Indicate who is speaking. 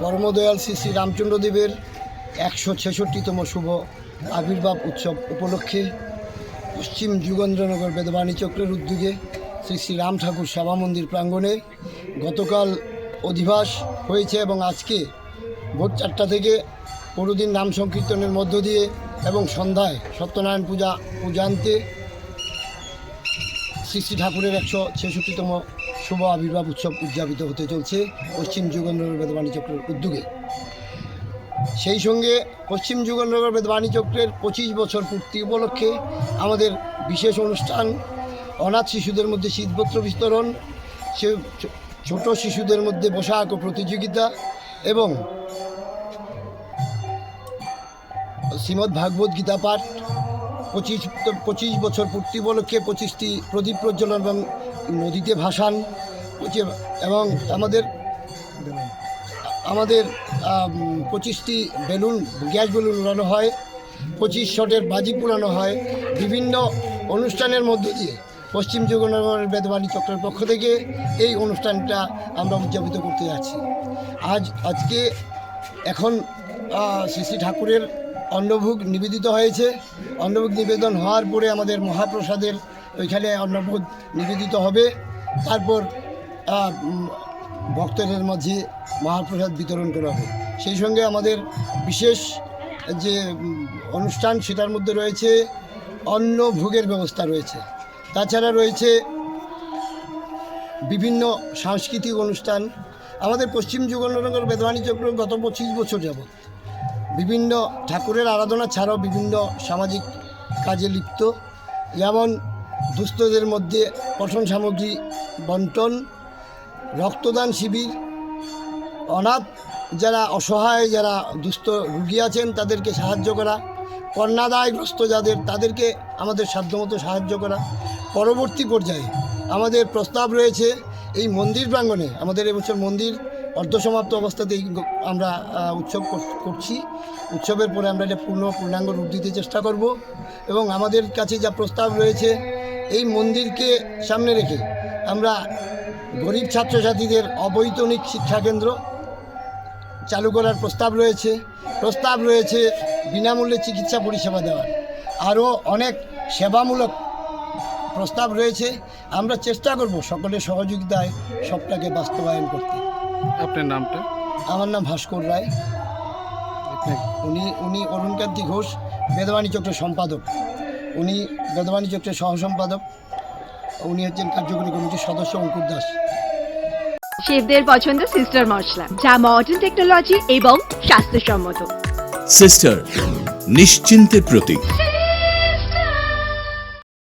Speaker 1: পরমদয়াল শ্রী শ্রী রামচন্দ্রদেবের 166তম শুভ আবির্ভাব উৎসব উপলক্ষে পশ্চিম যুগেন্দ্রনগর বেদবাণী চক্রের উদ্যোগে শ্রী শ্রী রাম ঠাকুর সভা মন্দির প্রাঙ্গণে গতকাল অধিবাস হয়েছে এবং আজকে ভোর 4টা থেকে পুরোদিন নাম সংকীর্তনের মধ্য দিয়ে এবং সন্ধ্যায় সত্যনারায়ণ পূজান্তে শ্রী শ্রী ঠাকুরের 166তম শুভ আবির্ভাব উৎসব উদযাপিত হতে চলছে পশ্চিম যুগেন্দ্রনগর বেদবাণী চক্রের উদ্যোগে। সেই সঙ্গে পশ্চিম যুগেন্দ্রনগর বেদবাণী চক্রের 25 বছর পূর্তি উপলক্ষে আমাদের বিশেষ অনুষ্ঠান অনাথ শিশুদের মধ্যে শীতবস্ত্র বিতরণ, ছোট শিশুদের মধ্যে বসা আঁকো প্রতিযোগিতা এবং শ্রীমদ্ ভাগবত গীতা পাঠ, 25 বছর পূর্তি উপলক্ষে 25টি প্রদীপ প্রজ্বলন এবং নদীতে ভাসান এবং আমাদের 25টি গ্যাস বেলুন উড়ানো হয়, 25 শটের বাজি পোড়ানো হয়। বিভিন্ন অনুষ্ঠানের মধ্য দিয়ে পশ্চিম যুগেন্দ্রনগর বেদবাণী চক্রের পক্ষ থেকে এই অনুষ্ঠানটা আমরা উদযাপিত করতে যাচ্ছি। আজকে এখন শ্রী শ্রী ঠাকুরের অন্নভোগ নিবেদিত হয়েছে। অন্নভোগ নিবেদন হওয়ার পরে আমাদের মহাপ্রসাদের ওইখানে অন্নভোগ নিবেদিত হবে। তারপর ভক্তদের মাঝে মহাপ্রসাদ বিতরণ করা হবে। সেই সঙ্গে আমাদের বিশেষ যে অনুষ্ঠান সেটার মধ্যে রয়েছে অন্নভোগের ব্যবস্থা রয়েছে। তাছাড়া রয়েছে বিভিন্ন সাংস্কৃতিক অনুষ্ঠান। আমাদের পশ্চিম যুগেন্দ্রনগর বেদবাণী চক্র গত 25 বছর যাবৎ বিভিন্ন ঠাকুরের আরাধনা ছাড়াও বিভিন্ন সামাজিক কাজে লিপ্ত, যেমন দুস্থদের মধ্যে পঠন সামগ্রী বন্টন, রক্তদান শিবির, অনাথ যারা অসহায় যারা দুস্থ রোগী আছেন তাদেরকে সাহায্য করা, কন্যাদায়গ্রস্ত তাদেরকে আমাদের সাধ্যমতো সাহায্য করা। পরবর্তী পর্যায়ে আমাদের প্রস্তাব রয়েছে এই মন্দির প্রাঙ্গণে আমাদের এবছর মন্দির অর্ধসমাপ্ত অবস্থাতেই আমরা উৎসব করছি। উৎসবের পরে আমরা এটা পূর্ণাঙ্গ রূপ দিতে চেষ্টা করব এবং আমাদের কাছে যা প্রস্তাব রয়েছে এই মন্দিরকে সামনে রেখে আমরা গরিব ছাত্রছাত্রীদের অবৈতনিক শিক্ষাকেন্দ্র চালু করার প্রস্তাব রয়েছে বিনামূল্যে চিকিৎসা পরিষেবা দেওয়ার, আরও অনেক সেবামূলক প্রস্তাব রয়েছে। আমরা চেষ্টা করব সকলের সহযোগিতায় সবটাকে বাস্তবায়ন করতে।
Speaker 2: আপনার নামটা?
Speaker 1: আমার নাম ভাস্কর রায়। উনি অরুণকান্তি ঘোষ বেদবাণী চক্রের সম্পাদক, উনি বেদবাণী চক্রের সহসম্পাদক, উনি হচ্ছেন কার্যকরী কমিটির সদস্য অঙ্কুর দাস।
Speaker 3: শেফদের পছন্দ সিস্টার মশলা, যা মডার্ন টেকনোলজি এবং স্বাস্থ্যসম্মত।
Speaker 4: সিস্টার নিশ্চিন্তের প্রতীক।